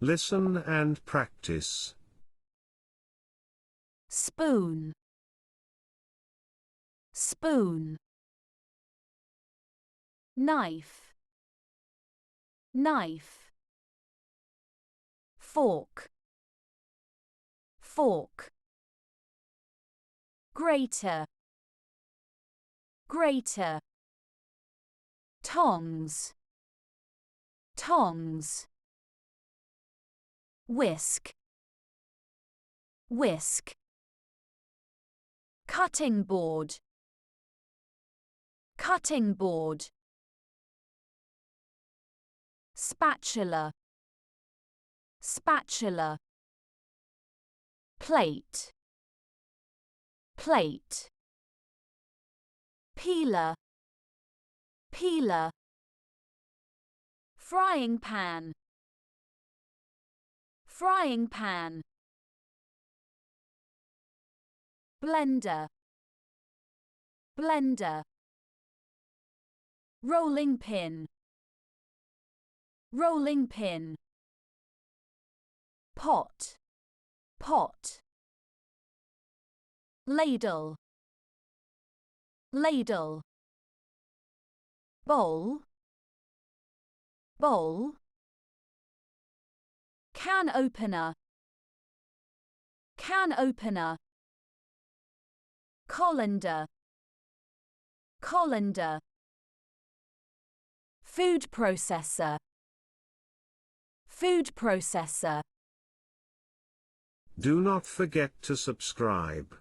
Listen and practice. Spoon, spoon. Knife, knife. Fork, fork. Grater, grater. Tongs, tongs. Whisk, whisk. Cutting board, cutting board. Spatula, spatula. Plate, plate. Peeler, peeler. Frying pan, frying pan. Blender, blender. Rolling pin, rolling pin. Pot, pot. Ladle, ladle. Bowl, bowl. Can opener, can opener. Colander, colander. Food processor, food processor. Do not forget to subscribe.